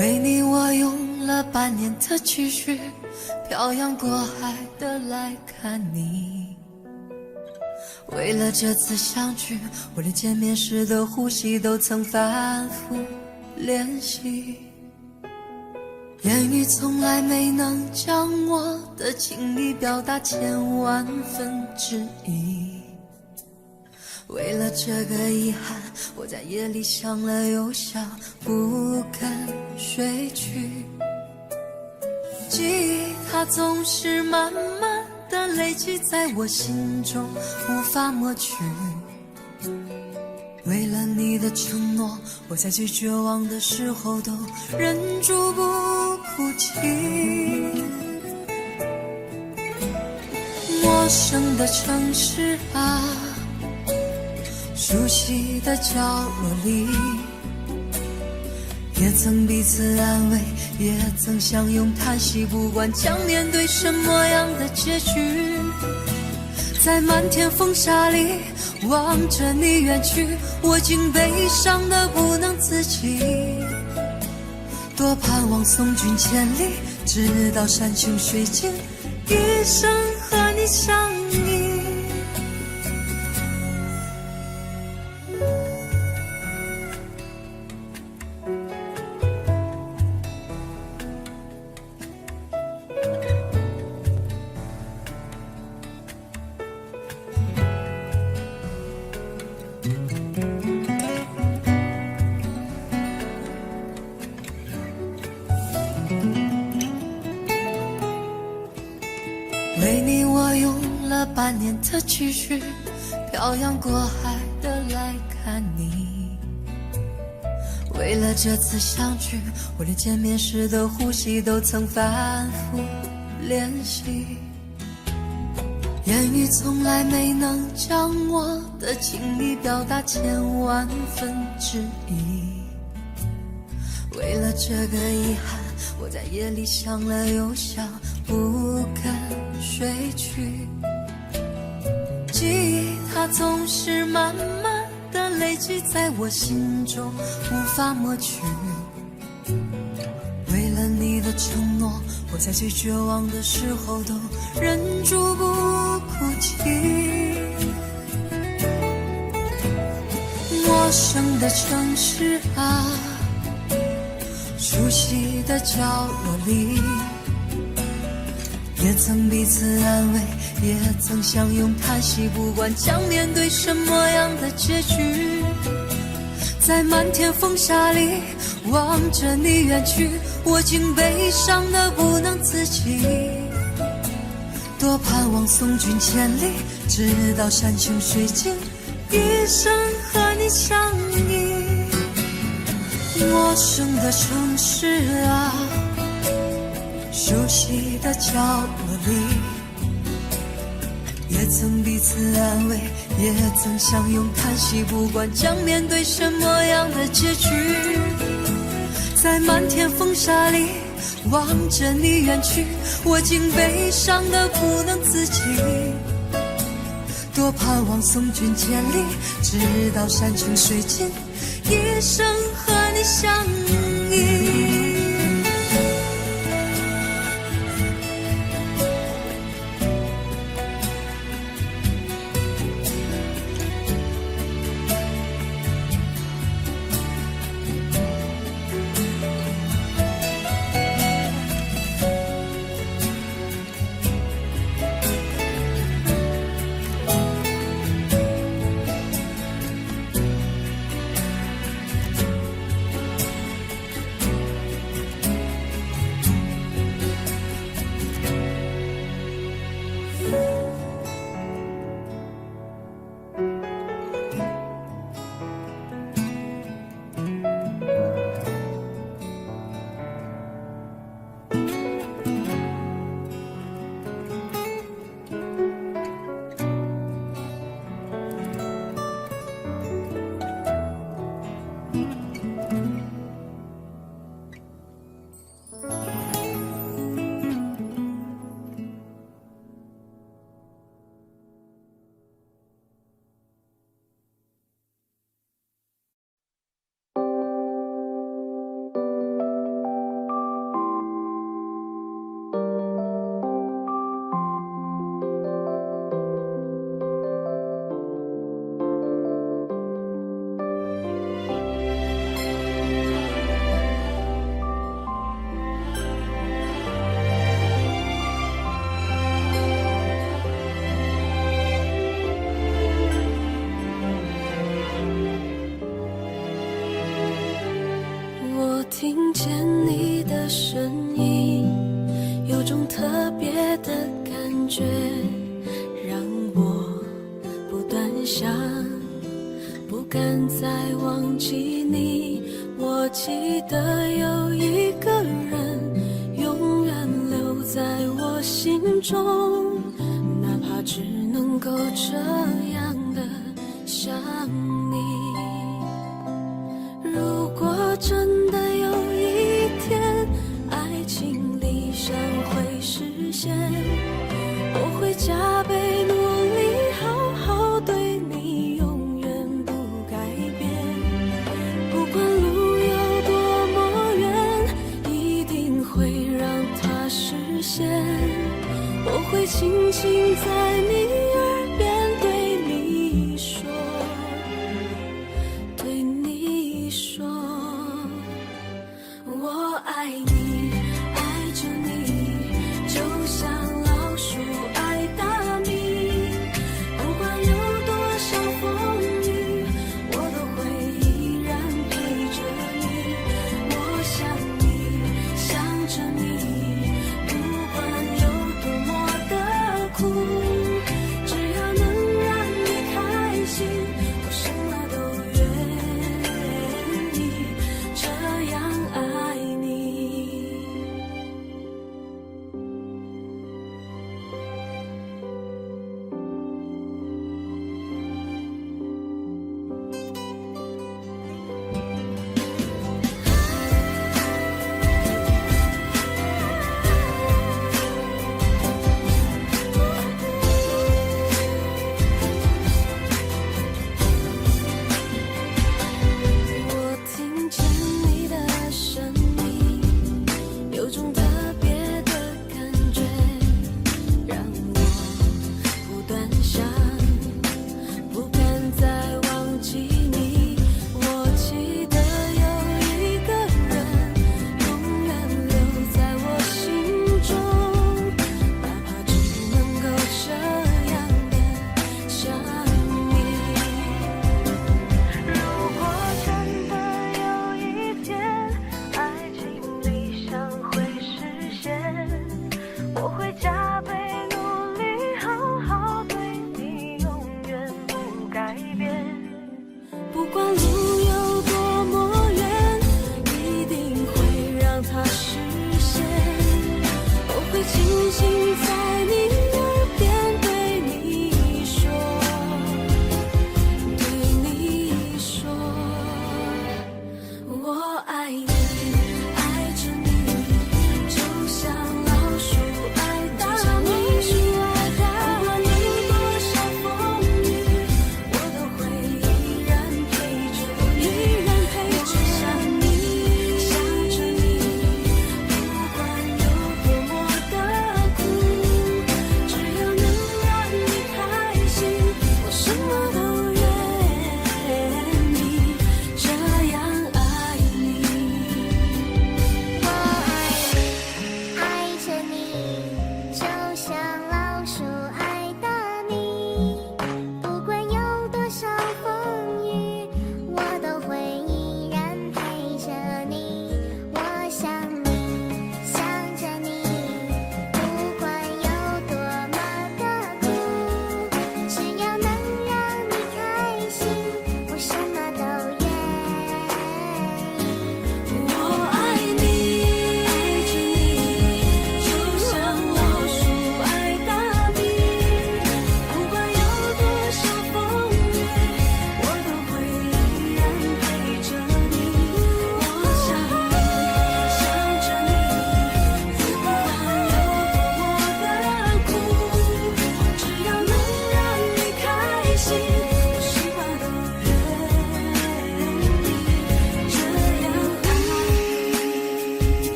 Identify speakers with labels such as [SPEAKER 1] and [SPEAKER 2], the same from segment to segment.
[SPEAKER 1] 为你我用了半年的积蓄，漂洋过海的来看你。为了这次相聚，我连见面时的呼吸都曾反复练习。言语从来没能将我的情意表达千万分之一。为了这个遗憾，我在夜里想了又想，不肯睡去。记忆它总是慢慢的累积在我心中，无法抹去。为了你的承诺，我在最绝望的时候都忍住不哭泣。陌生的城市啊，熟悉的角落里，也曾彼此安慰，也曾相拥叹息，不管将面对什么样的结局。在漫天风沙里望着你远去，我竟悲伤得不能自己。多盼望送君千里，直到山穷水尽，一生和你相依。为你我用了半年的积蓄，漂洋过海的来看你。为了这次相聚，我连见面时的呼吸都曾反复练习。言语从来没能将我的情意表达千万分之一。为了这个遗憾，我在夜里想了又想，不肯睡去。记忆它总是慢慢的累积在我心中，无法抹去。为了你的承诺，我在最绝望的时候都忍住不哭泣。陌生的城市啊，熟悉的角落里，也曾彼此安慰，也曾相拥叹息，不管将面对什么样的结局。在漫天风沙里望着你远去，我竟悲伤得不能自己。多盼望送君千里，直到山穷水尽，一生和你相依。陌生的城市啊，熟悉的角落里，也曾彼此安慰，也曾相拥叹息，不管将面对什么样的结局。在漫天风沙里望着你远去，我竟悲伤得不能自己。多盼望送君千里，直到山穷水尽，一生和你相依。
[SPEAKER 2] 敢再忘记你。我记得有一个人永远留在我心中，哪怕只能够这样的想你。如果真的有一天爱情理想会实现，我会加倍努力好好对你，永远不改变。不管路有多么远，一定会让它实现。我会轻轻在你耳边对你说，对你说，我爱你，爱着你，就像老鼠爱大米。不管有多少风雨，我都会依然陪着你。我想你，想着你，不管有多么的苦，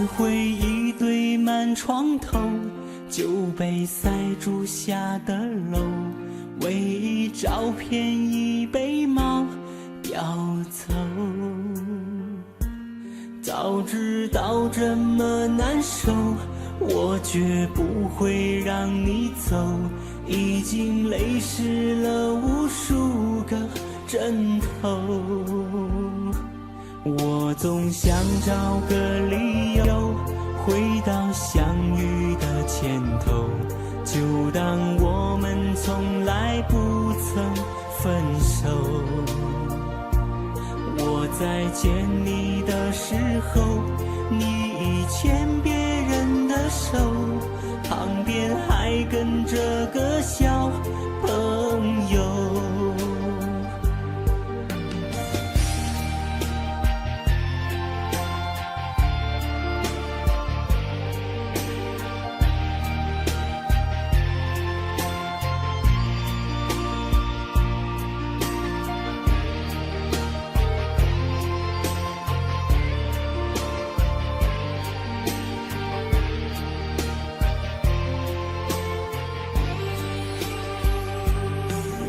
[SPEAKER 3] 回忆堆满床头，就被塞住下的楼，唯一照片已被猫叼走。早知道这么难受，我绝不会让你走，已经泪湿了无数个枕头。我总想找个理由回到相遇的前头，就当我们从来不曾分手。我在见你的时候，你已牵别人的手，旁边还跟着个小朋友。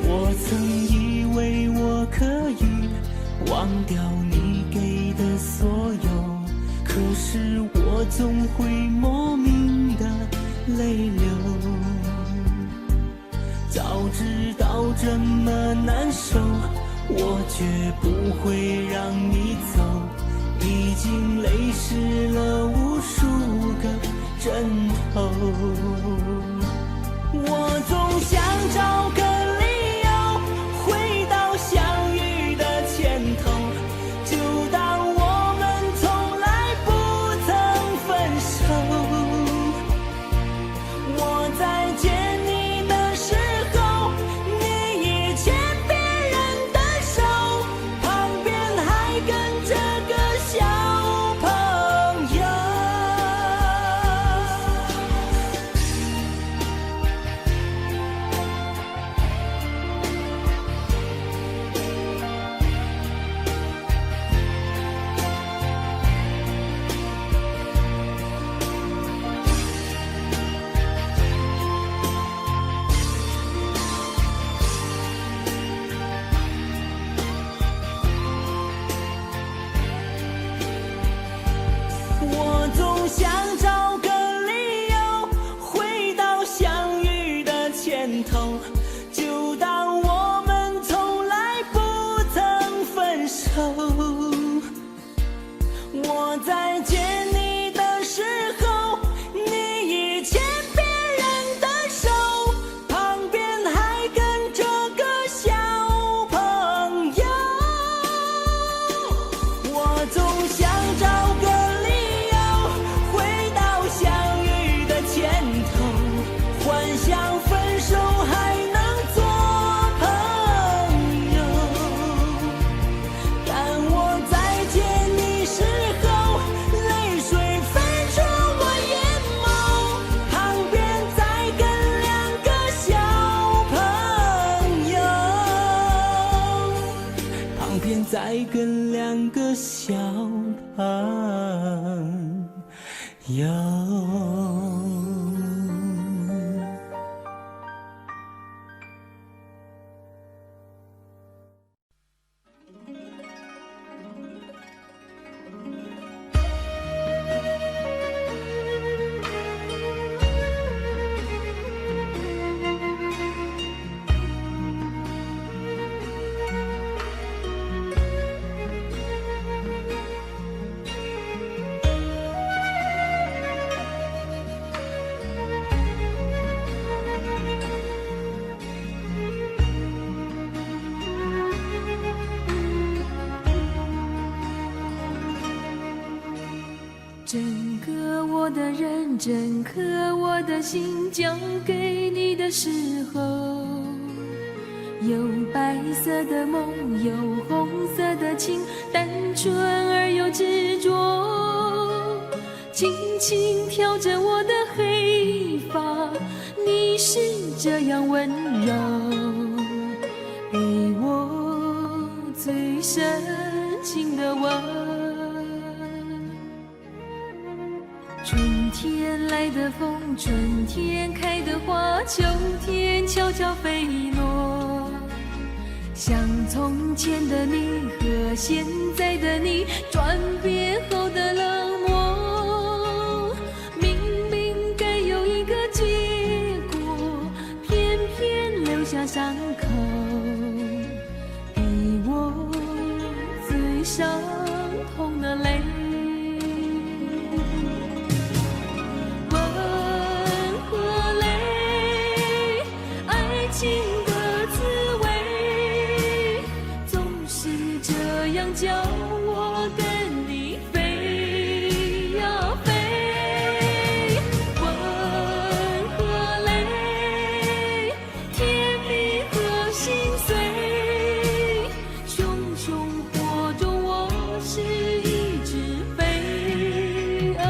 [SPEAKER 3] 我曾以为我可以忘掉你给的所有，可是我总会莫名的泪流。早知道这么难受，我绝不会让你走，已经泪湿了无数个枕头。我总想找个就当我们从来不曾分手。我在见你的时候，你已牵别人的手，旁边还跟着个小朋友。我总想找个理由回到相遇的前头，幻想分手还能做朋友，但我在见你时候，泪水泛出我眼眸，旁边再跟两个小朋友，旁边再跟两个小朋友。
[SPEAKER 2] 整个我的人，整颗我的心交给你的时候，有白色的梦，有红色的情，单纯而又执着，轻轻挑着我的黑发，你是这样温柔，给我最深情的吻。天来的风，春天开的花，秋天悄悄飞落。像从前的你和现在的你，转变后的冷漠。明明该有一个结果，偏偏留下伤口，给我最伤痛的泪。情的滋味总是这样叫我跟你飞呀飞，吻和泪，甜蜜和心碎，熊熊火中我是一只飞蛾，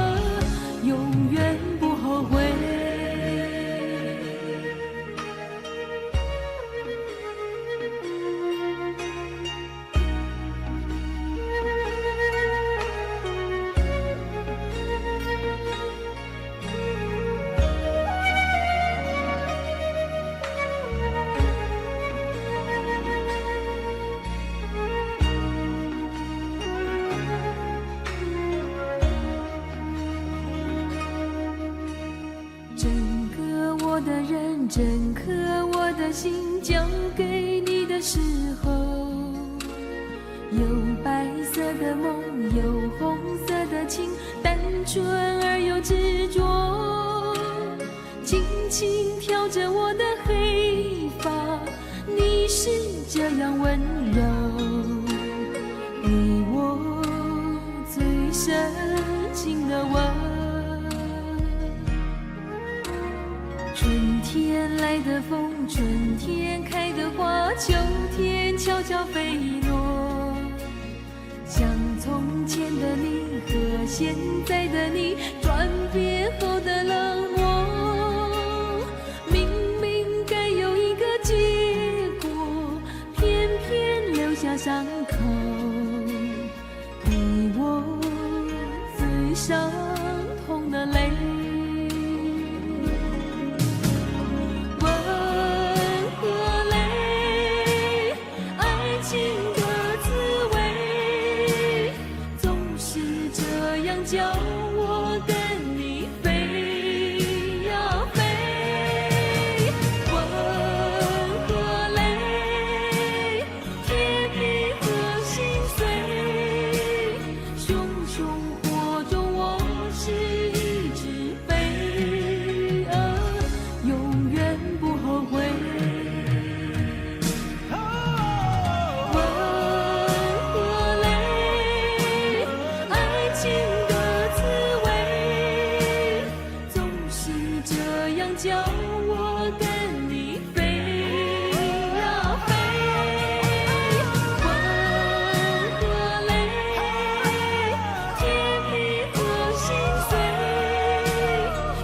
[SPEAKER 2] 永远不后悔。整颗我的心交给你的时候，有白色的梦，有红色的情，单纯而又执着。轻轻挑着我的黑发，你是这样温柔，给我最深情的吻。春天来的风，春天开的花，秋天悄悄飞落。像从前的你和现在的你，转变后的冷漠。明明该有一个结果，偏偏留下伤口，给我最伤痛的泪。叫我跟你飞呀飞，吻和泪，甜蜜和心碎，熊熊火中我是一只飞蛾，永远不后悔。叫我跟你飞呀飞，吻和泪，甜蜜和心碎，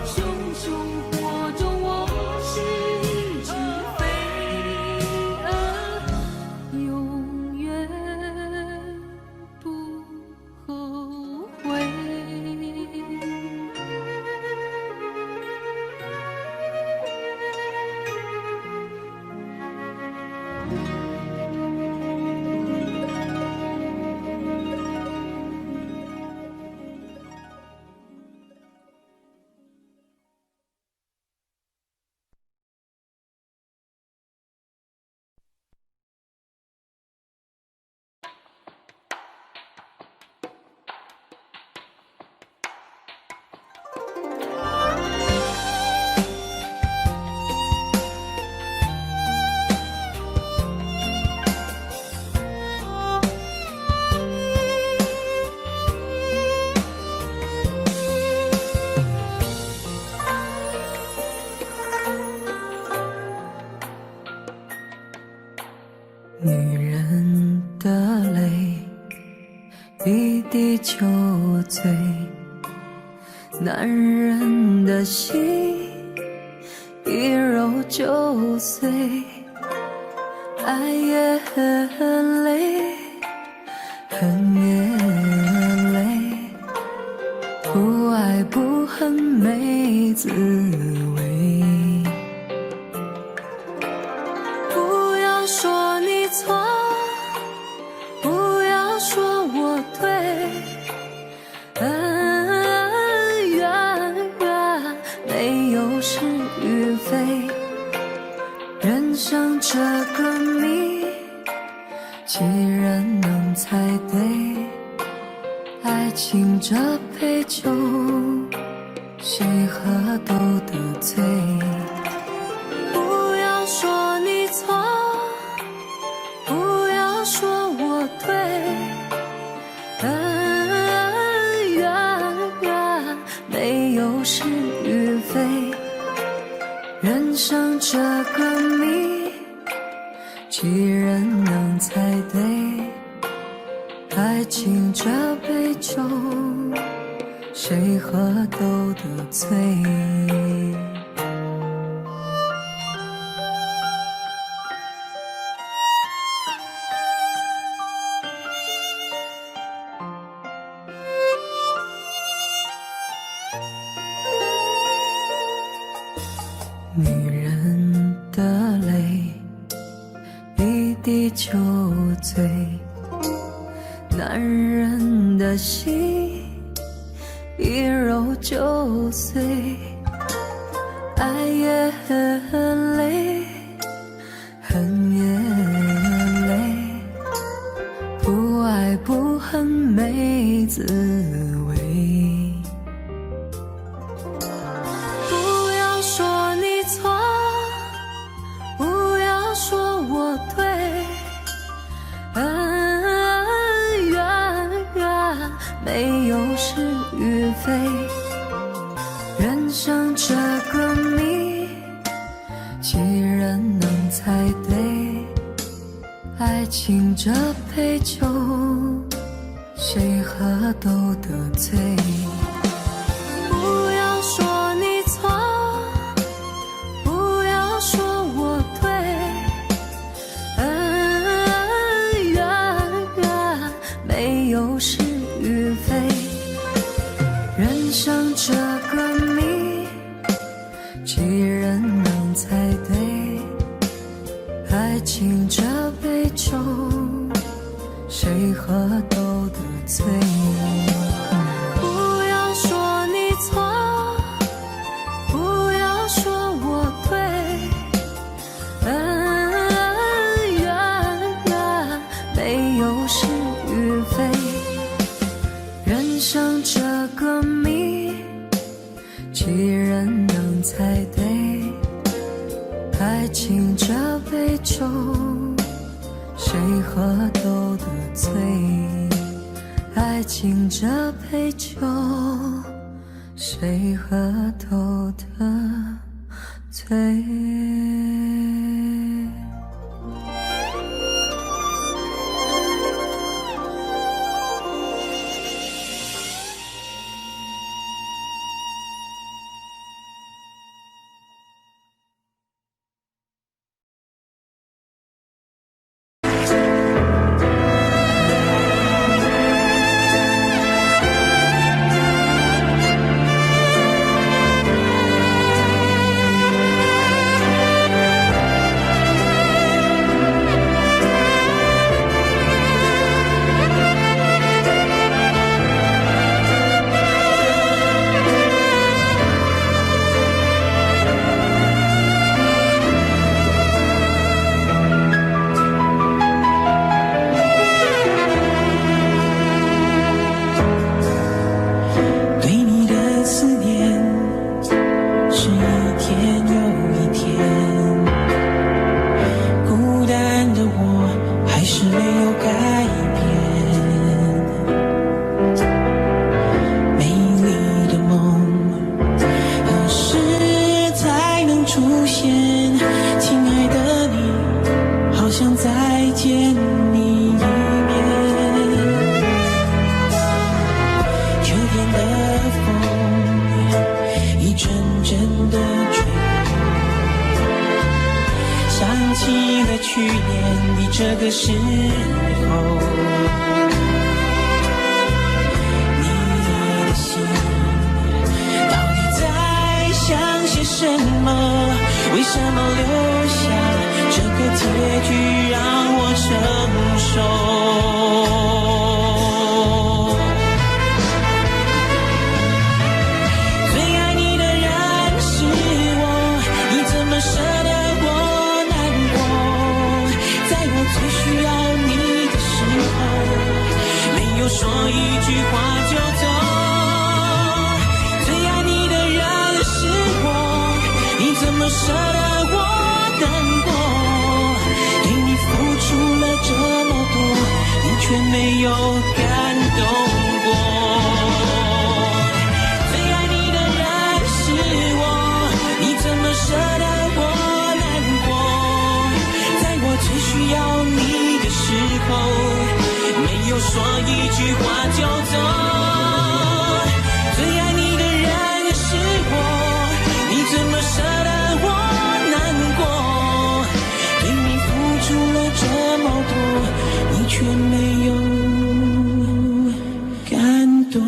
[SPEAKER 2] 熊熊火中我是一只飞蛾，永远不后悔。女人的泪一滴就醉，男人的心一揉就碎。爱也很累，恨也累，不爱不
[SPEAKER 1] 很没滋味。不要说你错，不要说我对，恩怨没有是与非，人生这个谜，几人能猜对？爱情这杯酒，谁喝都得醉。不要说你错，不要说我对，恩怨没有是与非，人生这个谜，几人能猜对？爱情这杯酒，谁喝都得醉。女人的泪，一滴就醉。男人的心，一揉就碎。爱也很累，恨也累，不爱不恨没滋味。不要说你错，不要说我对，没有是与非，人生这个谜，几人能猜对？爱情这杯酒，谁喝都得醉。不要说你错，不要说我对，恩怨没有是与非，人生这个谜，几人能猜对？爱情这杯酒，谁喝都得醉。不要说你错，不要说我对，恩怨没有是与非，人生这个谜，几人能猜对？爱情这杯酒，谁喝都得醉。爱情这杯酒，谁喝都得醉。
[SPEAKER 3] 这个时候，你的心到底为什么留下这个结局让我承受？最爱你的人是我，你怎么舍得我难过？在我最需要你的时候，没有说一句话就走。最爱你的人是我，你怎么舍得我难过？对你付出了这么多，你却没有感动过。最爱你的人是我，你怎么舍得我难过？在我最需要你的时候，没有说一句话就走。最爱你的人是我，你怎么舍得我难过？对你付出了这么多，你却没有感动。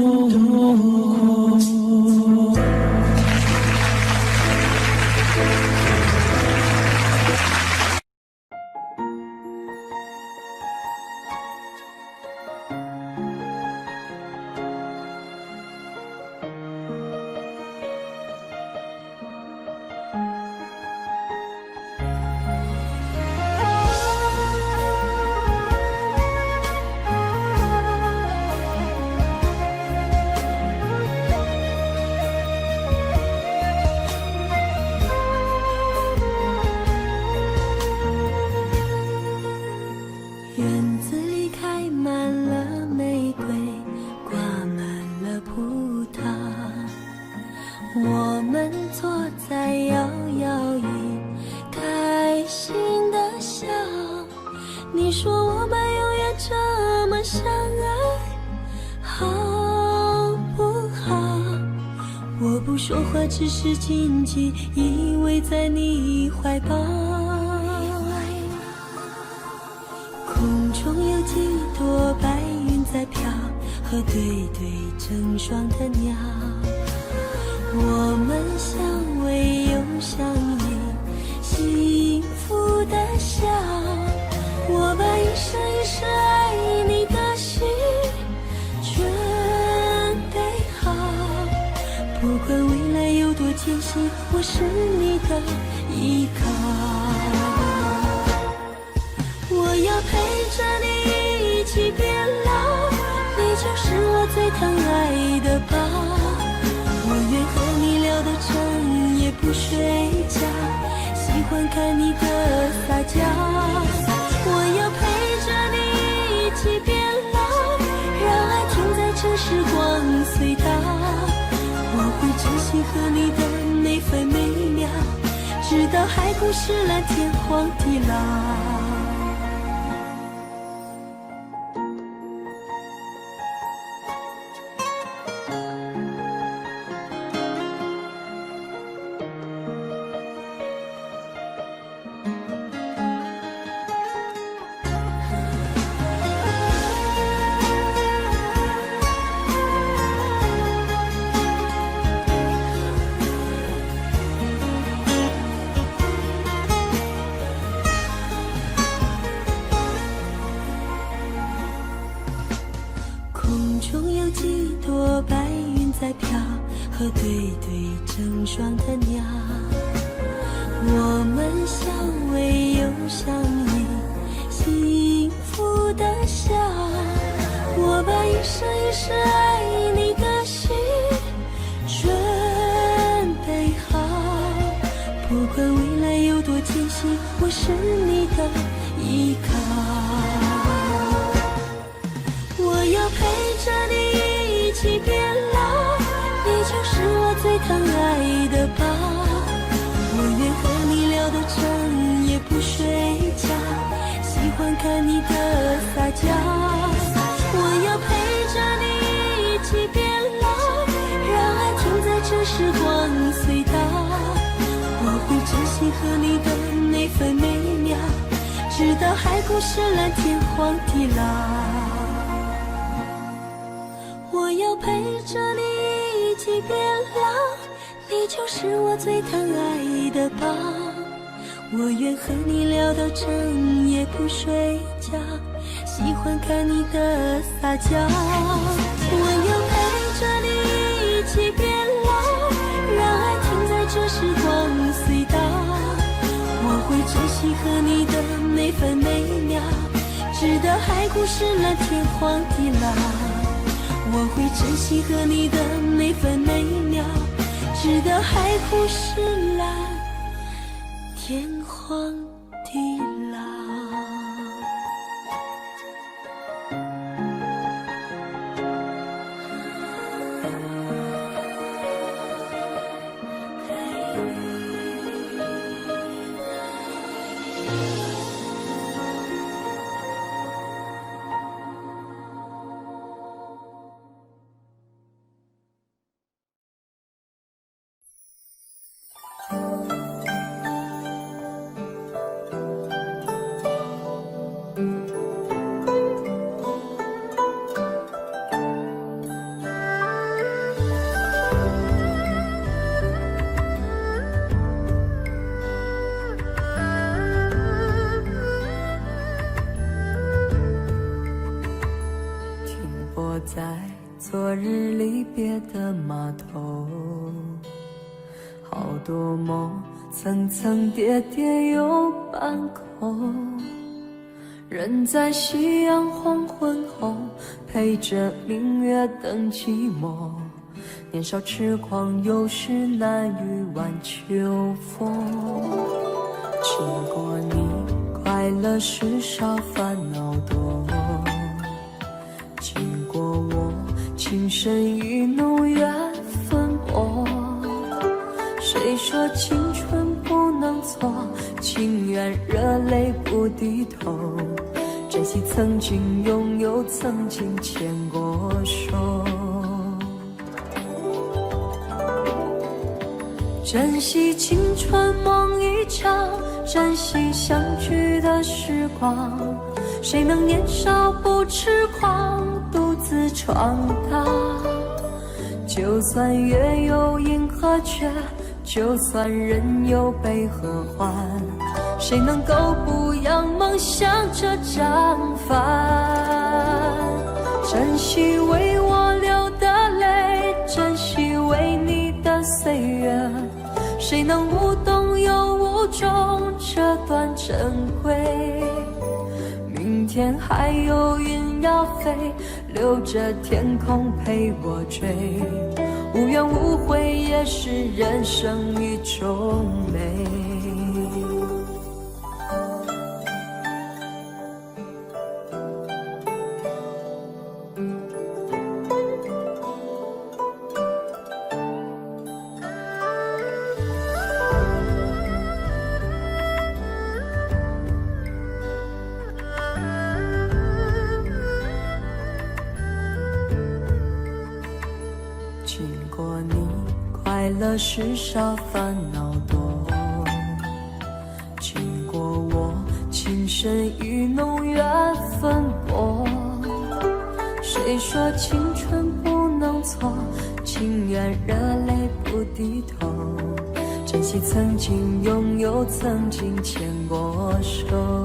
[SPEAKER 2] 院子里开满了玫瑰，挂满了葡萄。我们坐在摇摇椅，开心的笑。你说我们永远这么相爱，好不好？我不说话，只是紧紧依偎在你怀抱。空中有几朵白云在飘，和对对成双的鸟。我们相偎又相依，幸福的笑。我把一生一世爱你的心准备好，不管未来有多艰辛，我是你的依靠。我要陪着你一起变老，你就是我最疼爱的宝。我愿和你聊到整夜不睡觉，喜欢看你的撒娇。我要陪着你一起变老，让爱停在这时光隧道。我会珍惜和你的每分每秒，直到海枯石烂，天荒地老。空中有几朵白云在飘，和对对成双的鸟。我们相偎又相依，幸福的笑。我把一生一世爱你的心准备好，不管未来有多艰辛，我是你的依靠。我要陪着你一起变老，你就是我最疼爱的宝。我愿和你聊到整夜不睡觉，喜欢看你的撒娇。我要陪着你一起变老，让爱停在这时光隧道。我会珍惜和你的每分每秒，直到海枯石烂，天荒地老。我要陪着你一起变老，你就是我最疼爱的宝。我愿和你聊到整夜不睡觉，喜欢看你的撒娇。我要陪着你一起变老，让爱停在这时光隧道。我会珍惜和你的每分每秒，直到海枯石烂天荒地老。我会珍惜和你的每分每秒，直到海枯石烂天荒地老。
[SPEAKER 1] 在昨日离别的码头，好多梦层层叠叠又半空，人在夕阳黄昏后，陪着明月等寂寞。年少痴狂，有时难御晚秋风。经过你，快乐时少，烦恼多。经过我，情深意浓，缘分薄。谁说青春不能错？情愿热泪不低头。珍惜曾经拥有，曾经牵过手。珍惜青春梦一场，珍惜相聚的时光。谁能年少不痴狂，独自闯荡？就算月有阴和缺，就算人有悲和欢，谁能够不扬梦想这张帆？珍惜为我流的泪，珍惜为你的岁月，谁能无动又无衷这段珍贵？明天还有云要飞，留着天空陪我追。无怨无悔也是人生一种美。经过你，快乐时少，烦恼多。经过我，情深意浓，缘分薄。谁说青春不能错？情愿热泪不低头。珍惜曾经拥有，曾经牵过手。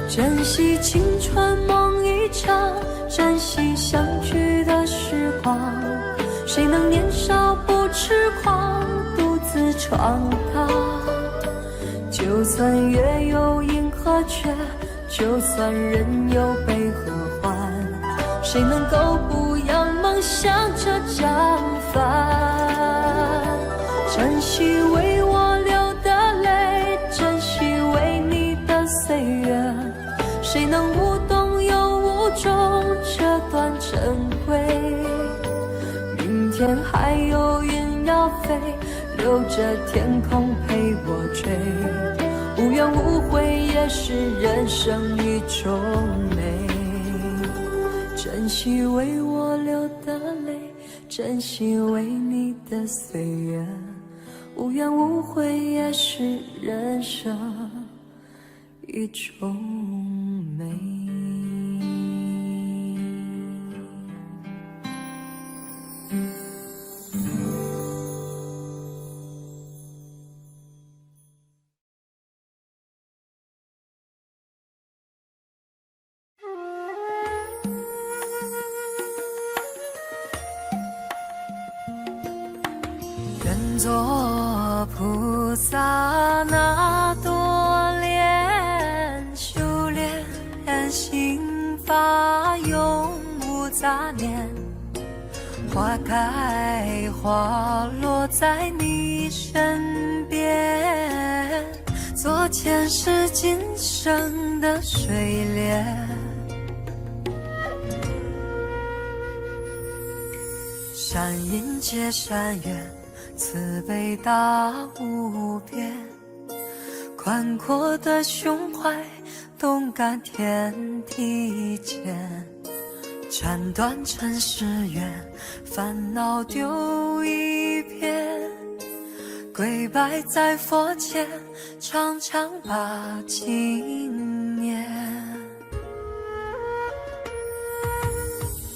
[SPEAKER 1] 珍惜青春梦一场，珍惜相聚的时光。谁能年少不痴狂，独自闯荡？就算月有阴和缺，就算人有悲和欢，谁能够不扬梦想这张帆？珍惜为我流的泪，珍惜为你的岁月，谁能无动又无衷这段珍贵？明天还有云要飞，留着天空陪我追。无怨无悔也是人生一种美。珍惜为我流的泪，珍惜为你的岁月。无怨无悔也是人生一种美。愿做菩萨那朵莲，修炼心法永无杂念，花开花落在你身边，做前世今生的水莲。善因结善缘，慈悲大无边，宽阔的胸怀，动感天地间，斩断尘世缘，烦恼丢一片，跪拜在佛前，常常把经念。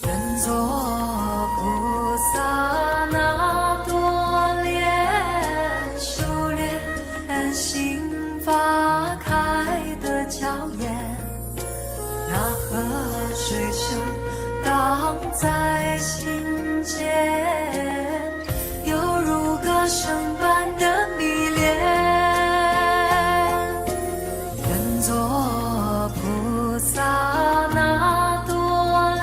[SPEAKER 1] 愿做菩萨那朵莲，修炼心法开的娇艳，那河水声荡在心间，犹如歌声般的迷恋。愿做菩萨那朵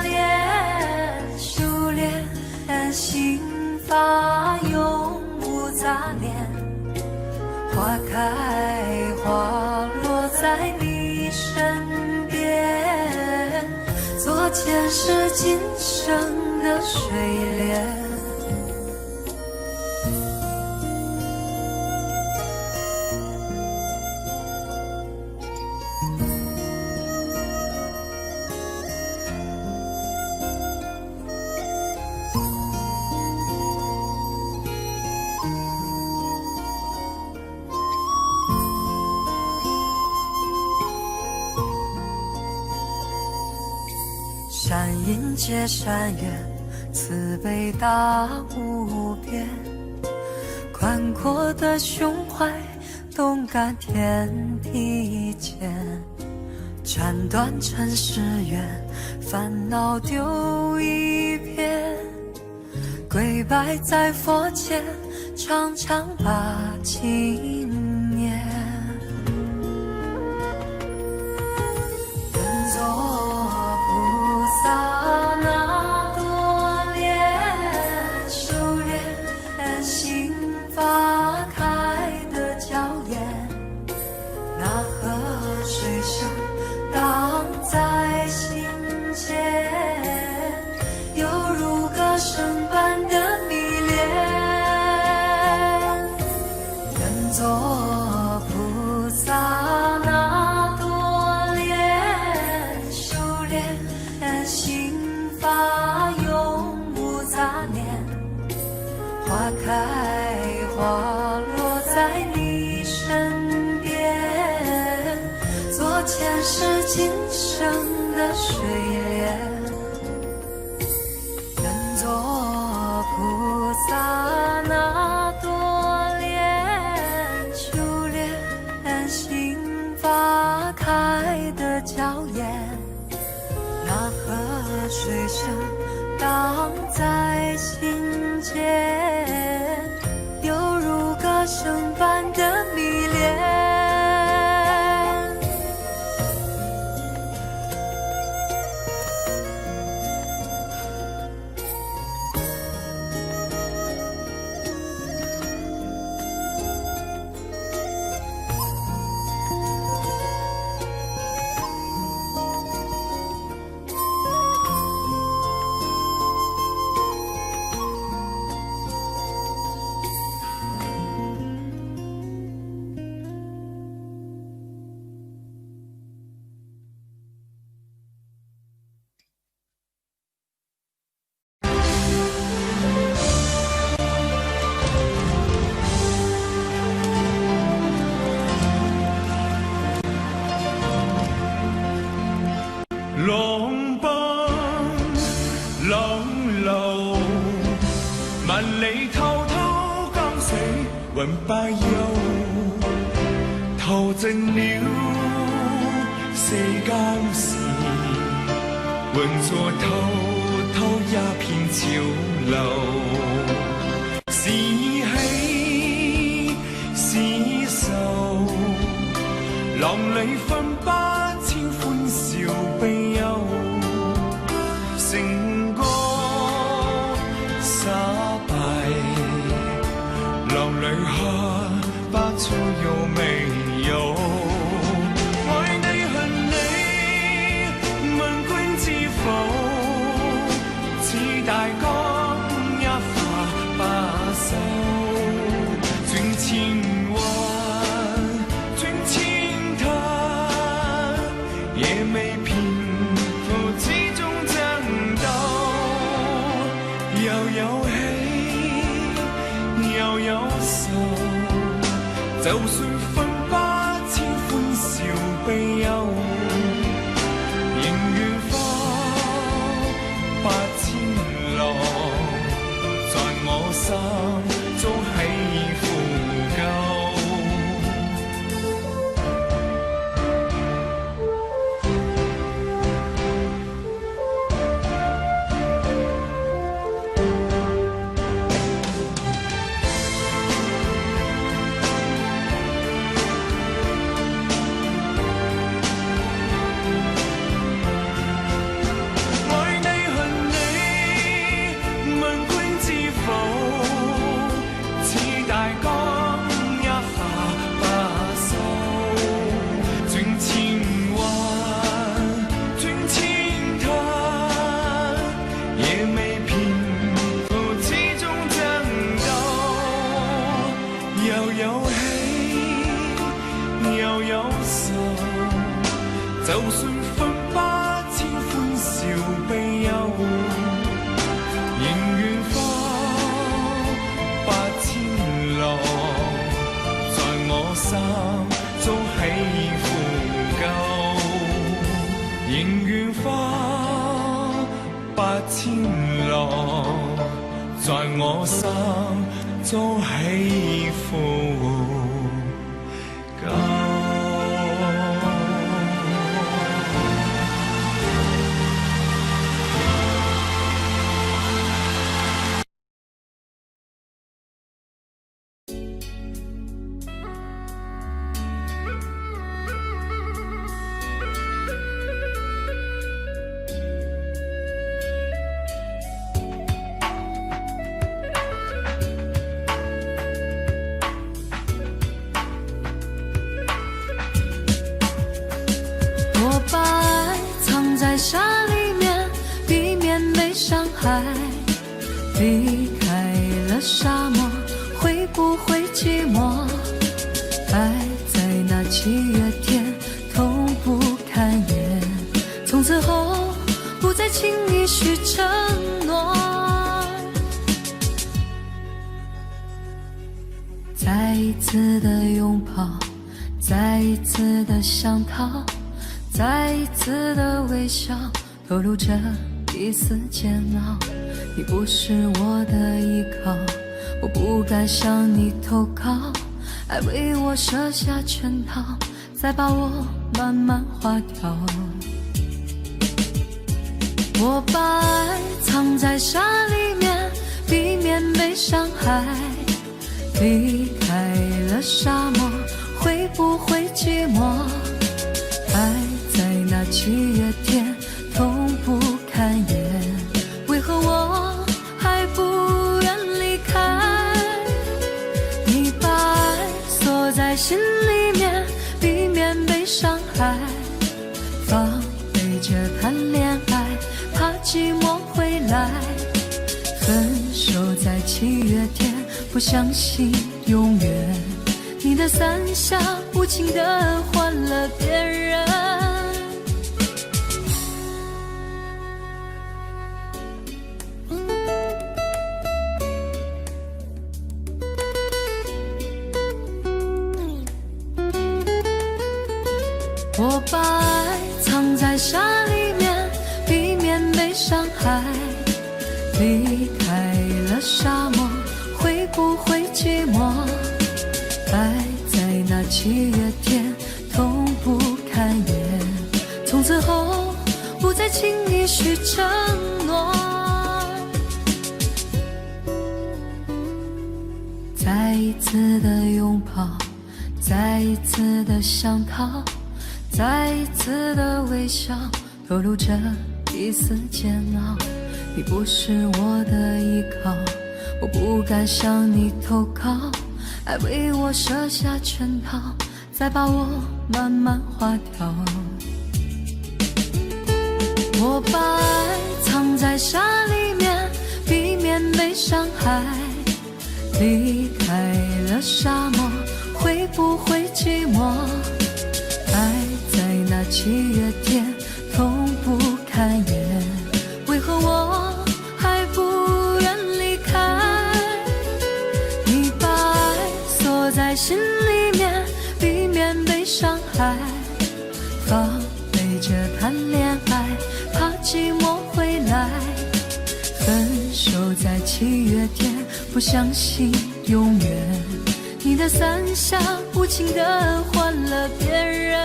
[SPEAKER 1] 莲，修炼心法永无杂念，花开花落在你身边，做前世今生的水莲。善因结善缘，慈悲大无边，宽阔的胸怀，动感天地间，斩断尘世缘，烦恼丢一片，跪拜在佛前，常常把经念。愿做那朵莲，修炼心法开的娇艳，那河水声荡在心间，犹如歌声般的迷恋。愿做菩萨那朵莲，修炼心法永无杂念，花开花落在你身边，做前世今生的水莲。愿做菩萨那朵莲，修炼心法开的娇艳，那河水声荡在心间，犹如歌声般的迷恋。
[SPEAKER 3] 浪奔浪流，萬里滔滔江水永不休，淘盡了世間事，換作滔滔一片潮流，是喜。浪里分不清歡笑悲憂，成功失敗，浪裏看不出有沒有。愛你恨你，問君知否？似大江一發不收，轉千彎，轉千灘，也未遍途之中爭鬥，又有喜又有愁，就算分不清歡笑悲憂，仍願花八千浪，在我心早起伏夠。就算分不清歡笑悲憂，仍願花八千浪，在我心早起伏夠，仍願花八千浪，在我心早起伏夠。
[SPEAKER 1] 沙里面，避免被伤害。离开了沙漠，会不会寂寞？爱在那7月天，痛不堪言。从此后，不再轻易许承诺。再一次的拥抱，再一次的想逃。再一次的微笑，透露着一丝煎熬。你不是我的依靠，我不敢向你投靠。爱为我设下圈套，再把我慢慢划掉。我把爱藏在沙里面，避免被伤害。离开了沙漠，会不会寂寞？爱在那7月天，痛不堪言。为何我还不愿离开？你把爱锁在心里面，避免被伤害。防备着谈恋爱，怕寂寞回来。分手在7月天，不相信永远。你的伞下无情地换了别人。我把爱藏在沙里面，避免被伤害。离开了沙漠，会不会寂寞？爱在那7月天，痛不堪言。从此后，不再轻易许承诺。再一次的拥抱，再一次的想逃。再一次的微笑透露着一丝煎熬。你不是我的依靠，我不敢向你投靠，爱为我设下圈套，再把我慢慢划掉。我把爱藏在沙里面，避免被伤害。离开了沙漠，会不会寂寞？爱在那7月天痛不堪言，为何我还不愿离开？你把爱锁在心里面，避免被伤害。防备着谈恋爱，怕寂寞回来。分手在7月天，不相信永远。你的伞下无情地换了别人。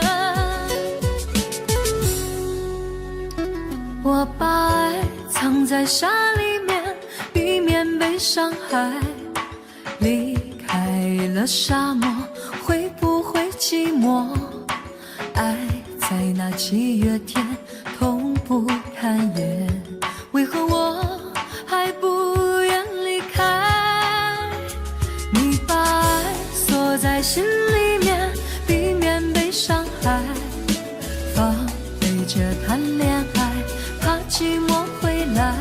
[SPEAKER 1] 我把爱藏在沙里面，避免被伤害。离开了沙漠，会不会寂寞？爱在那7月天痛不堪言，为何我还不愿离开？你把爱锁在心里面，避免被伤害。防备着谈恋爱，怕寂寞回来。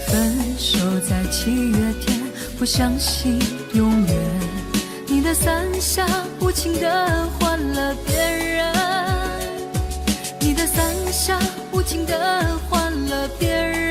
[SPEAKER 1] 分手在7月天，不相信永远。你的伞下无情地换了别人，你的伞下无情地换了别人。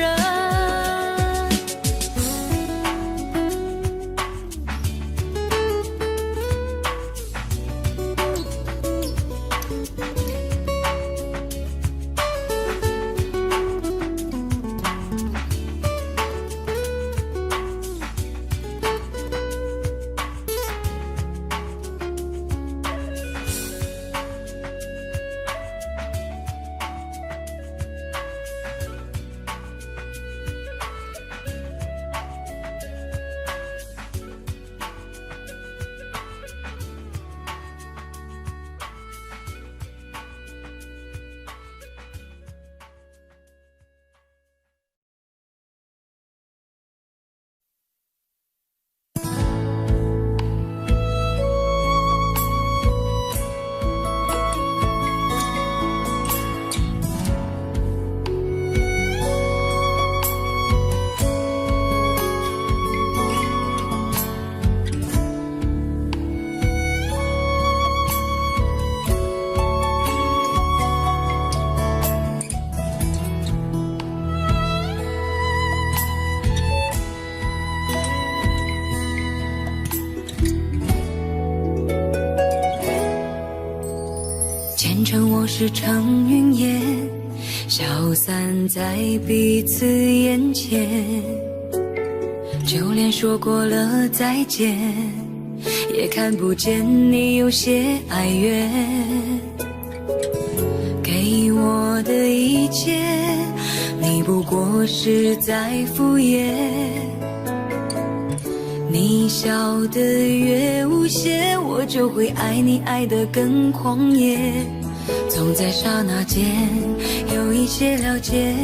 [SPEAKER 2] 前尘往事成云烟，消散在彼此眼前。就连说过了再见，也看不见你有些哀怨。给我的一切，你不过是在敷衍。你笑得越无邪，我就会爱你爱得更狂野。总在刹那间有一些了解，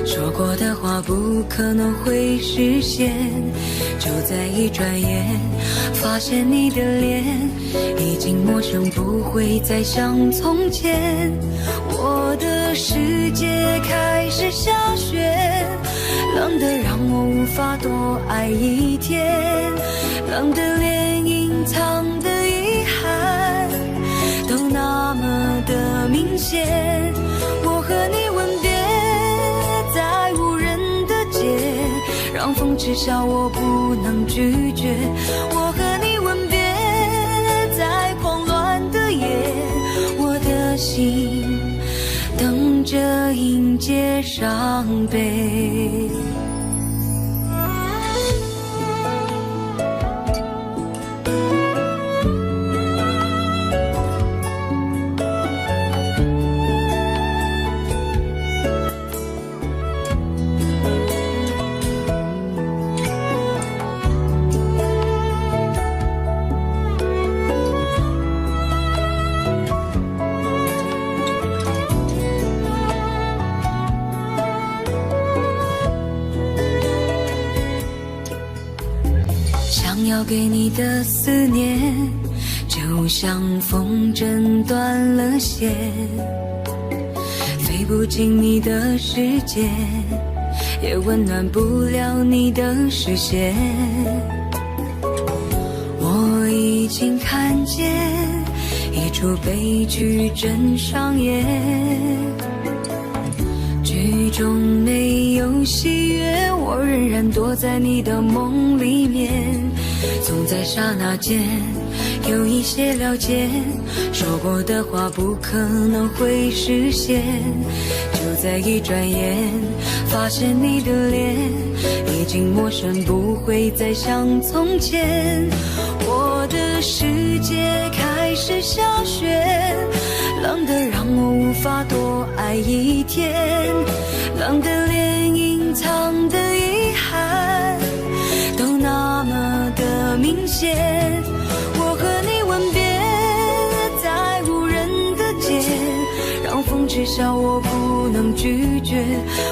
[SPEAKER 2] 说过的话不可能会实现。就在一转眼，发现你的脸已经陌生，不会再像从前。我的世界开始下雪，冷得让我无法多爱一天，冷得连隐藏的遗憾都那么的明显。我和你吻别在无人的街，让风痴笑我不能拒绝。我和你吻别在狂乱的夜，我的心等着迎接伤悲。
[SPEAKER 1] 给你的思念，就像风筝断了线，飞不进你的世界，也温暖不了你的视线。我已经看见一出悲剧正上演，剧中没有喜悦，我仍然躲在你的梦里面。总在刹那间有一些了解，说过的话不可能会实现，就在一转眼发现你的脸已经陌生，不会再像从前。我的世界开始下雪，冷得让我无法多爱一天，冷得连隐藏的遗憾都那么的明显。我和你吻别在无人的街，让风耻笑我不能拒绝。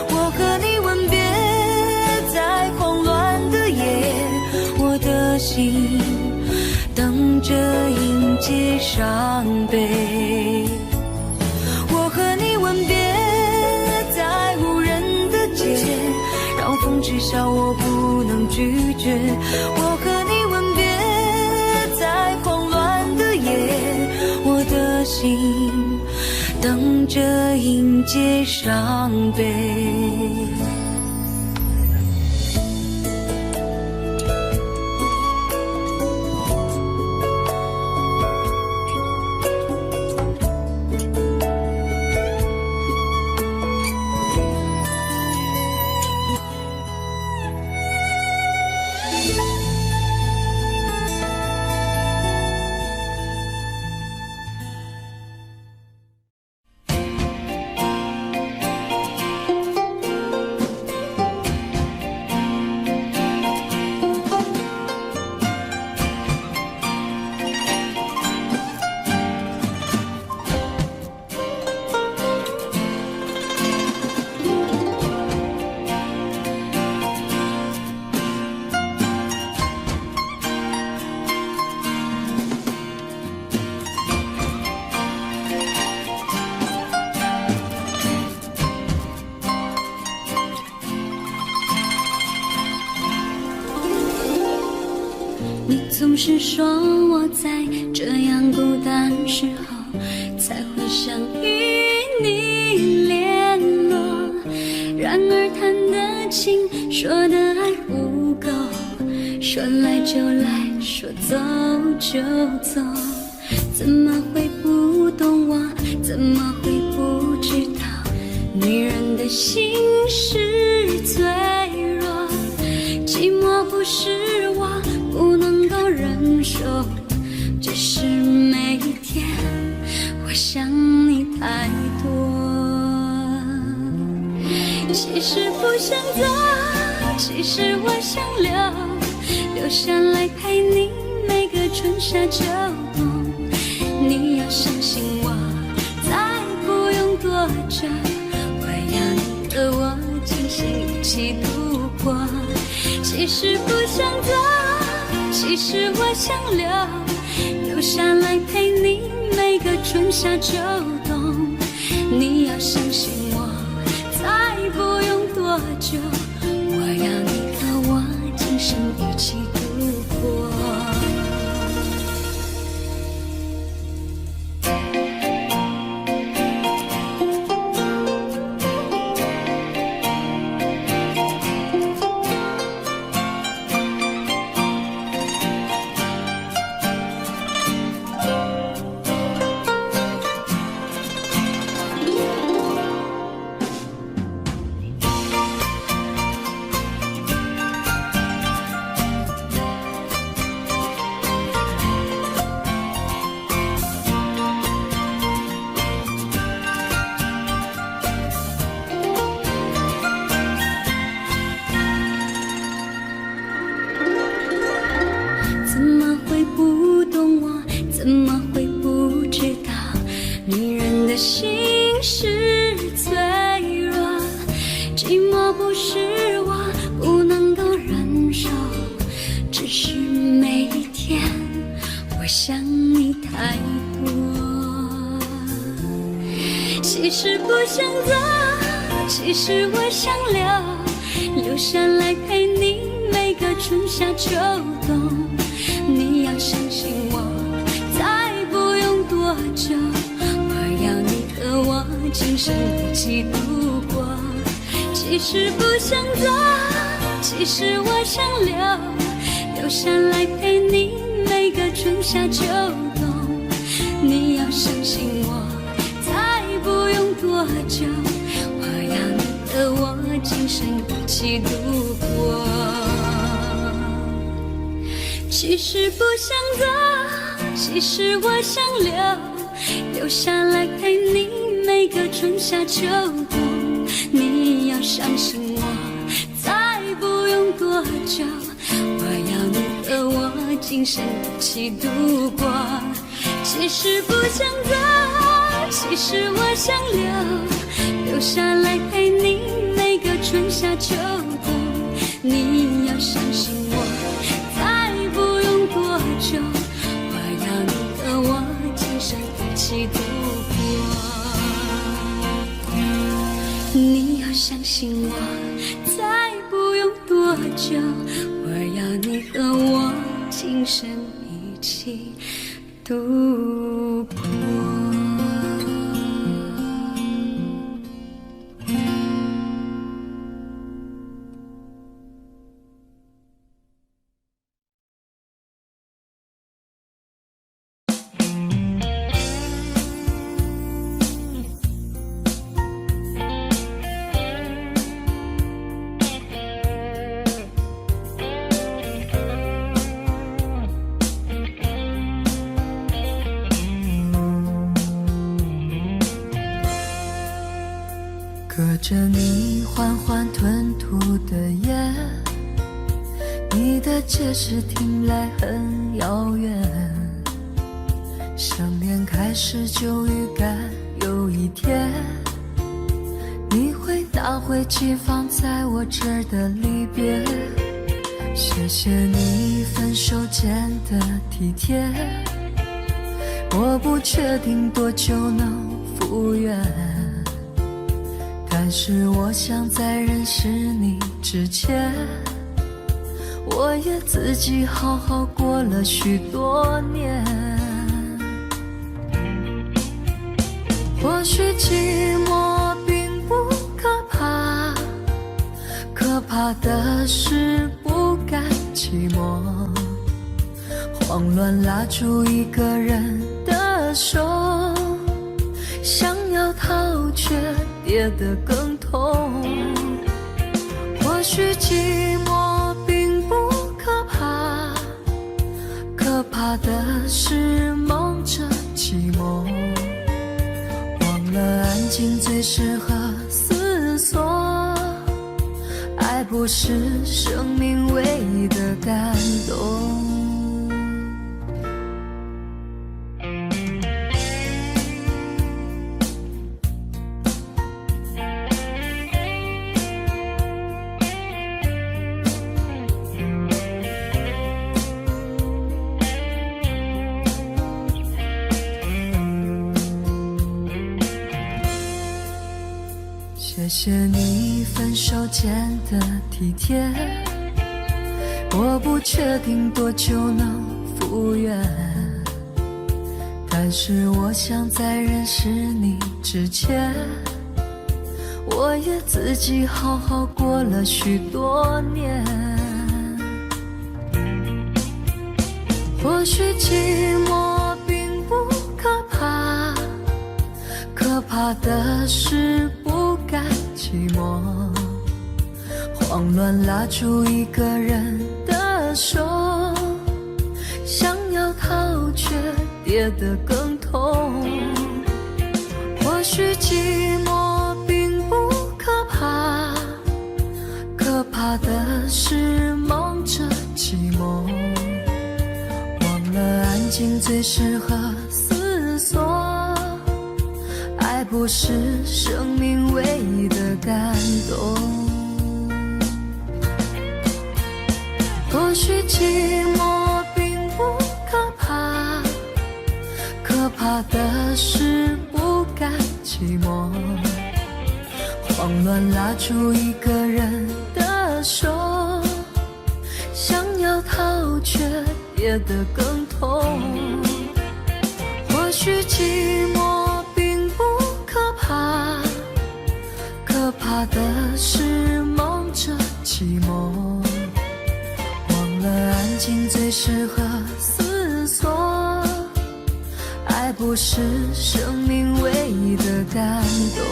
[SPEAKER 1] 我和你吻别在慌乱的夜，我的心等着迎接伤悲。我和你吻别在无人的街，让风耻笑我不能拒绝。我和你吻别在慌乱的夜，我的心等着迎接伤悲。
[SPEAKER 2] 总是说我在这样孤单时候才会想与你联络，然而谈的情说的爱不够，说来就来，说走就走，怎么会不懂我，怎么会不知道女人的心是脆弱，寂寞不是我不能够忍受，只是每一天我想你太多。其实不想走，其实我想留下来陪你每个春夏秋冬。你要相信我，再不用多久，我要你和我今生一起度过。其实不想走，其实我想留下来陪你每个春夏秋冬。你要相信我，再不用多久，我要你和我今生一起度过。怎么会不懂我？怎么会不知道女人的心是脆弱？寂寞不是我不能够忍受，只是每一我想你太多。其实不想走，其实我想留下来陪你每个春夏秋冬。你要相信我，再不用多久，我要你和我今生一起度过。其实不想走，其实我想留下来陪你每个春夏秋冬。你要相信我，再不用多久，我要你和我今生一起度过。其实不想走，其实我想留下来陪你每个春夏秋冬。你要相信我，再不用多久，我要你和我今生一起度过。其实不想走，其实我想留下来陪你每个春夏秋冬。你要相信我，再不用多久，我要你和我今生一起度过。你要相信我，再不用多久，我要你和我今生一起度过。
[SPEAKER 1] 隔着你缓缓吞吐的烟，你的解释听来很遥远。想念开始就预感有一天，你会拿回寄放在我这儿的离别。谢谢你分手前的体贴，我不确定多久能复原，但是我想在认识你之前，我也自己好好过了许多年。或许寂寞并不可怕，可怕的是不甘寂寞，慌乱拉住一个人的手，想要逃却跌得更痛。或许寂寞并不可怕，可怕的是忙着寂寞，忘了安静最适合思索。爱不是生命唯一的感动。谢谢你分手前的体贴，我不确定多久能复原，但是我想在认识你之前，我也自己好好过了许多年。或许寂寞并不可怕，可怕的是不甘寂寞，慌乱拉住一个人的手，想要逃却跌得更痛。或许寂寞并不可怕，可怕的是忙着寂寞，忘了安静最适合思索。爱不是生命唯一的感动。或许寂寞并不可怕，怕的是不甘寂寞，慌乱拉住一个人的手，想要逃却跌得更痛。或许寂寞并不可怕，可怕的是梦着寂寞，忘了安静最适合思索，爱不是生命唯一的感动。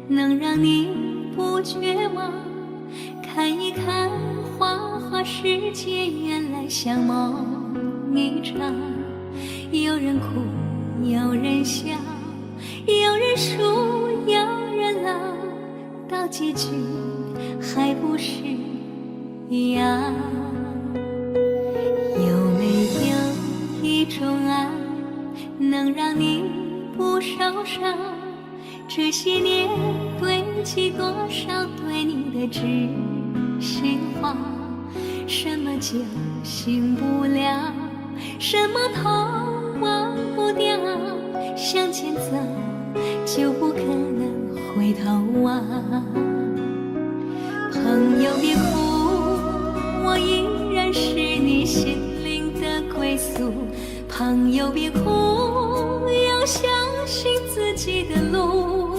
[SPEAKER 2] 能让你不绝望，看一看花花世界，原来像梦一场。有人哭，有人笑，有人输，有人老，到结局还不是一样。有没有一种爱，能让你不受伤？这些年堆积多少对你的知心话，什么就醒不了，什么痛忘不掉，向前走就不可能回头啊。朋友别哭，我依然是你心灵的归宿。朋友别哭，要相信自己的路。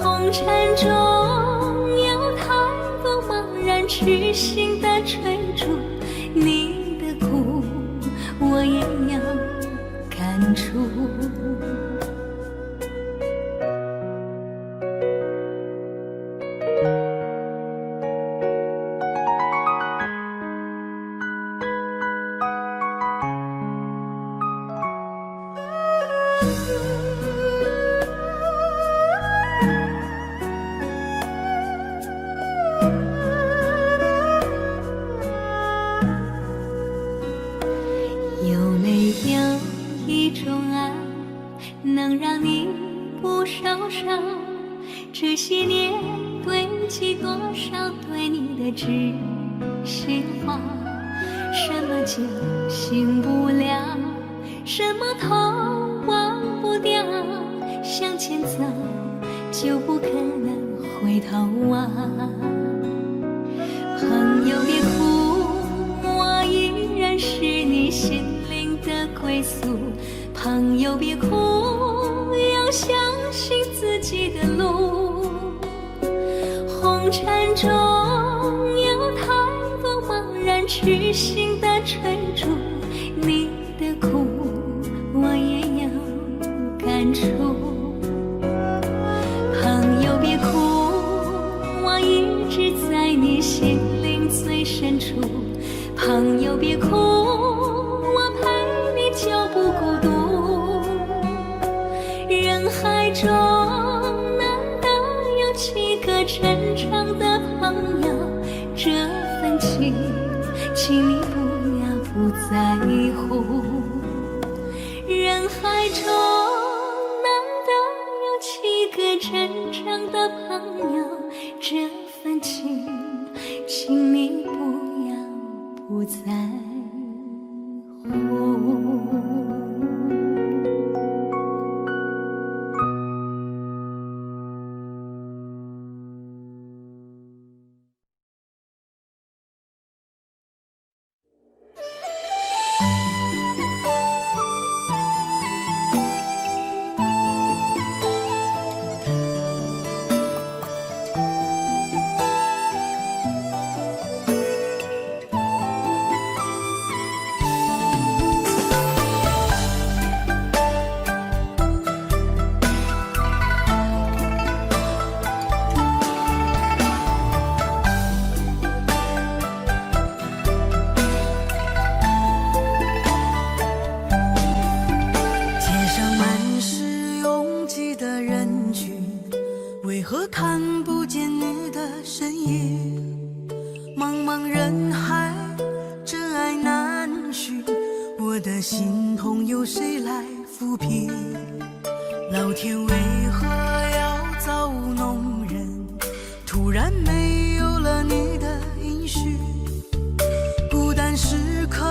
[SPEAKER 2] 红尘中有太多茫然痴心的追逐，你的苦我也有感触。有没有一种爱，能让你不受伤？这些年堆积多少对你的知心话，什么就醒不了，什么痛忘不掉，向前走就不可能回头啊。朋友别哭，我依然是你心灵的归宿。朋友别哭，要相信自己的路。红尘中有太多茫然痴心的追逐，你的苦我也有感触。朋友别哭，我一直在你心灵最深处。朋友别哭，我陪你脚步孤独。人海中难得有几个真诚的朋友，这份情请你不要不在乎。人海中难得有几真正的朋友，这份情，请你不要不在乎。
[SPEAKER 1] 为何看不见你的身影？茫茫人海，真爱难寻，我的心痛由谁来抚平？老天为何要造物弄人？突然没有了你的音讯，孤单时刻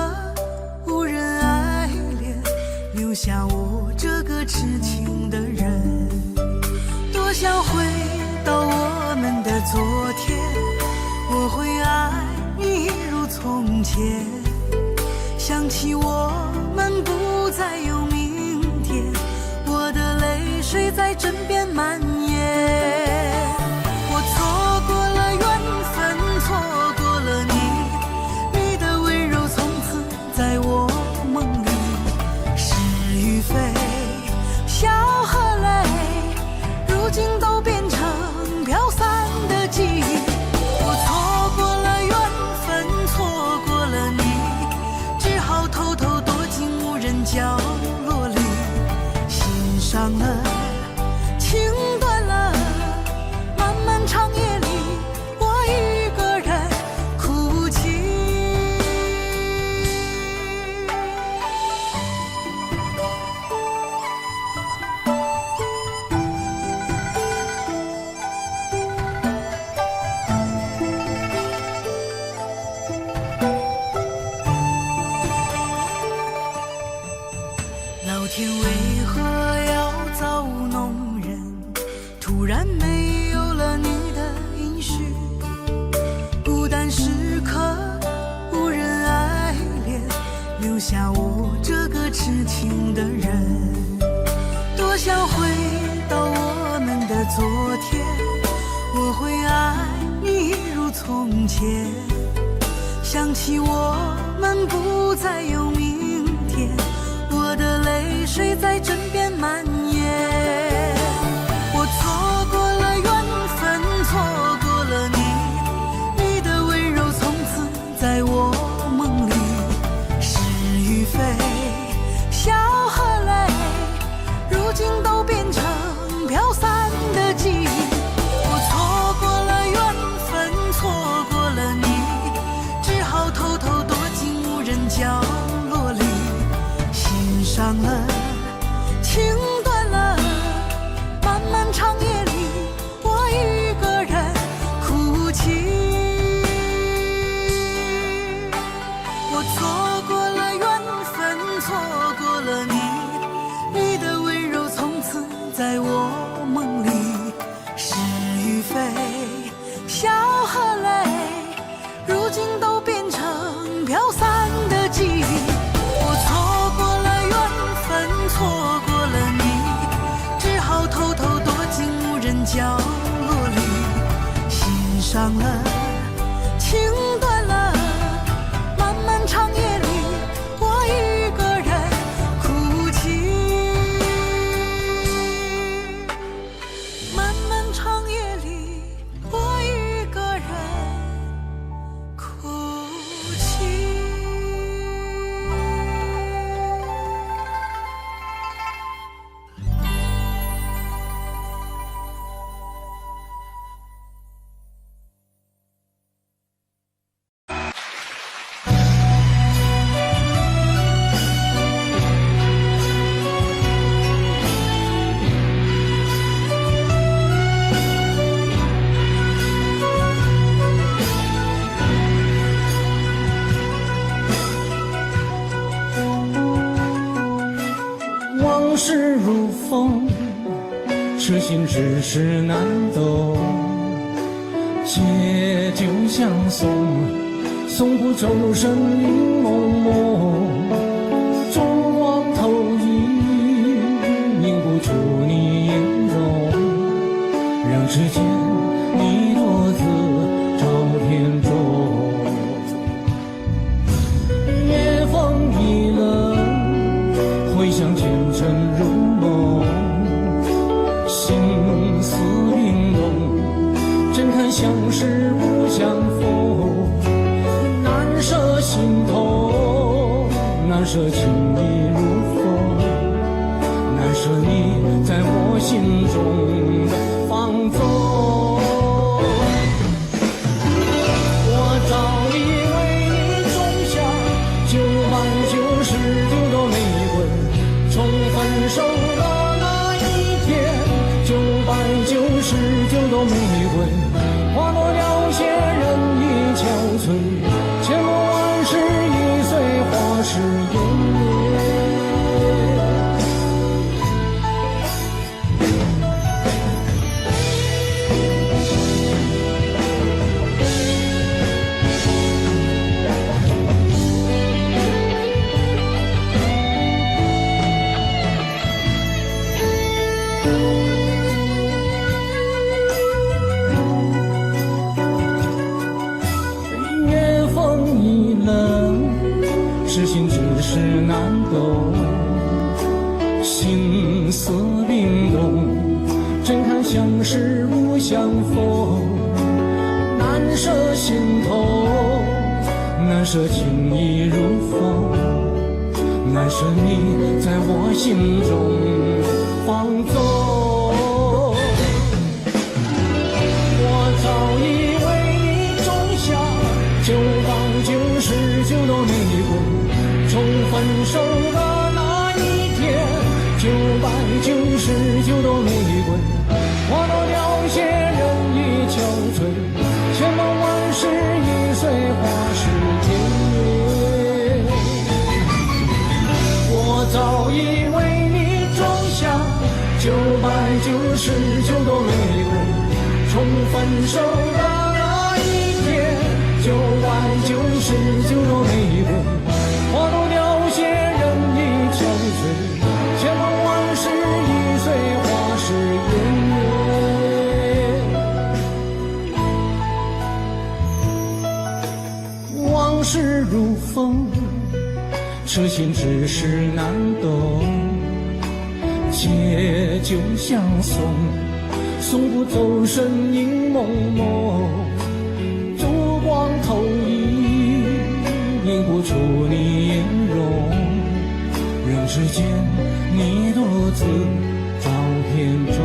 [SPEAKER 1] 无人爱怜，留下我这个痴情的人。多想回到我们的昨天，我会爱你如从前。想起我们不再有明天，我的泪水在枕边蔓延。我错过了缘分，错过了你，你的温柔从此在我梦里。是与非，笑和泪，如今都变成飘散的记忆。我错过了缘分，错过了你，只好偷偷躲进无人角落里。心伤了，情断了，漫漫长夜里，我一个人哭泣。老天为何要造物弄人？突然没有了你的音讯，孤单时刻无人爱怜，留下我这个痴情的人。多想回到我们的昨天，我会爱你如从前。想起我们不再有明天，我的泪水在枕边蔓延。我错过了缘分，错过了你，你的温柔从此在我梦里。是与非，笑和泪，如今都变成飘散的记忆。我错过了缘分，错过了你，只好偷偷躲进无人角落里。心伤了，情断了，漫漫长夜里，我一个人哭泣。我错过了缘分，错过了你，你的温柔从此在我梦里。是与非，笑和泪，如今都变成飘散的记忆。我错过了缘分，错过了你，只好偷偷躲进无人角落里。心伤了，情断了，漫漫长夜里，我一个人哭泣。漫漫长夜里，我一个人哭泣。
[SPEAKER 3] 往事如风，痴心只是难懂。借酒相送，送不走身影蒙蒙。烛光投影，映不出你颜容。让指尖你落自照片中。夜风已冷，回想前尘如梦，心思冰冻，怎堪相识不相逢。难舍心头，难舍情意如风，难舍你在我心中的放纵。我早已为你种下999朵玫瑰，从分手的那一天，999朵玫瑰，花落了些人已憔悴，千梦万世已碎，花事烟灭。夜风已冷，痴心只是难懂，心思冰冻，怎堪相识不相逢。难舍心头，难舍情意如风，难舍你在我心中放纵。我早已为你种下999朵玫瑰，从分手的那一天，999朵玫瑰，花落了些人已憔悴，千梦万世已碎，花事烟灭。我早已为你种下999朵玫瑰，从分手的那一天，999朵玫瑰，花落了些人已憔悴，千梦万世已碎，花事烟灭。往事如风，痴心只是难懂。借酒相送，送不走身影蒙蒙。烛光投影，映不出你颜容。让指尖你落自照片中。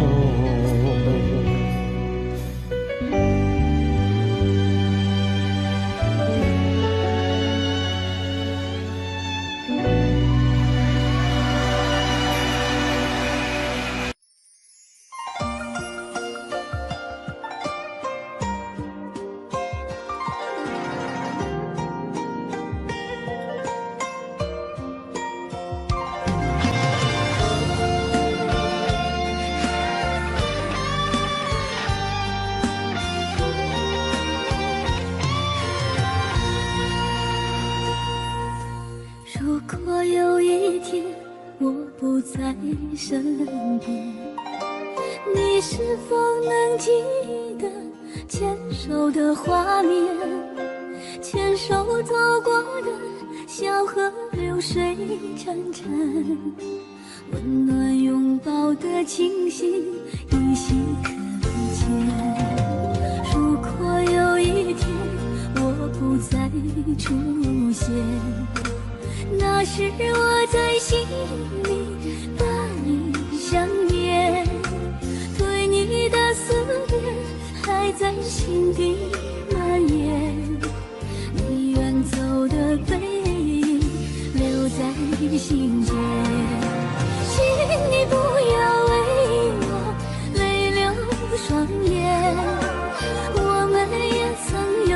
[SPEAKER 2] 如果有一天我不在身边，你是否能记得牵手的画面？牵手走过的小河流水潺潺，温暖拥抱的情形依稀可见。如果有一天我不再出现，那是我在心里把你想念，对你的思念还在心底蔓延。你远走的背影留在心间，请你不要为我泪流双眼。我们也曾有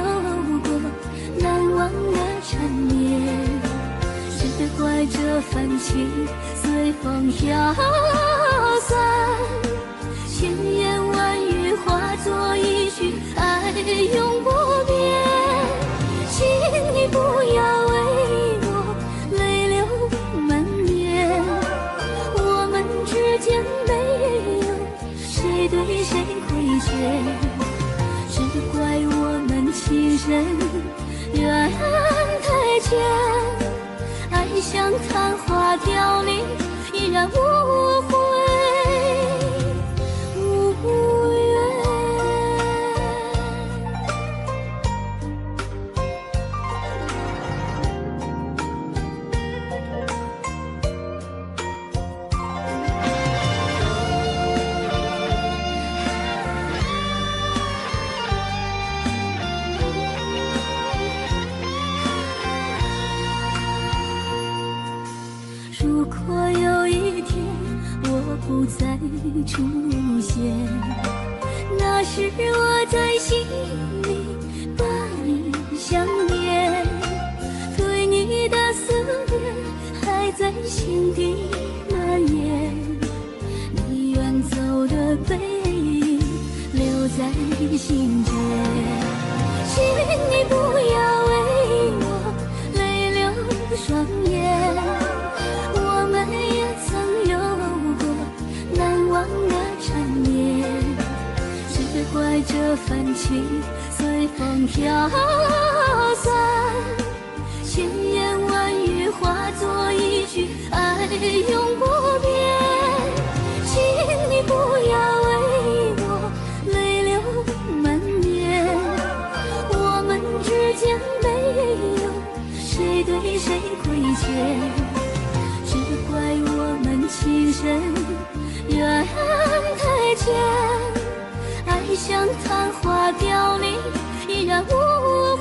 [SPEAKER 2] 过难忘的缠绵，怀着泛起随风飘飘散，千言万语化作一句爱永不变。请你不要为我泪流满面，我们之间没有谁对谁亏欠，只怪我们情深缘太浅，爱像昙花凋零，依然无悔无怨。如果有一天我不再出现，那时我在心里把你想念，对你的思念还在心底蔓延，你远走的背影留在心间。请你不要为我泪流双眼，我们也曾有过难忘的缠绵，只怪这份情随风飘散，千言万语化作一句爱永不变。请你不要为我泪流满面，我们之间没有谁对谁亏欠，只怪我们情深缘太浅，爱像昙花凋零，依然无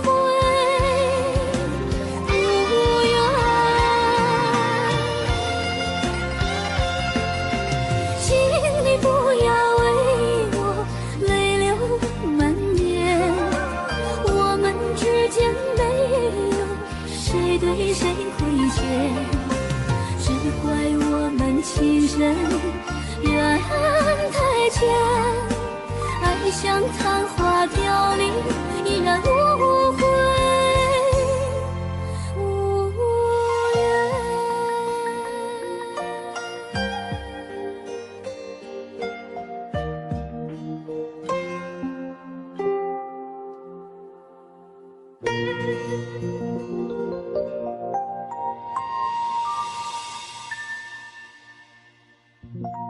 [SPEAKER 2] 悔无怨。请你不要为我泪流满面，我们之间没有谁对谁亏欠，只怪我们情深缘太浅，爱像昙花凋零，依然无悔无怨。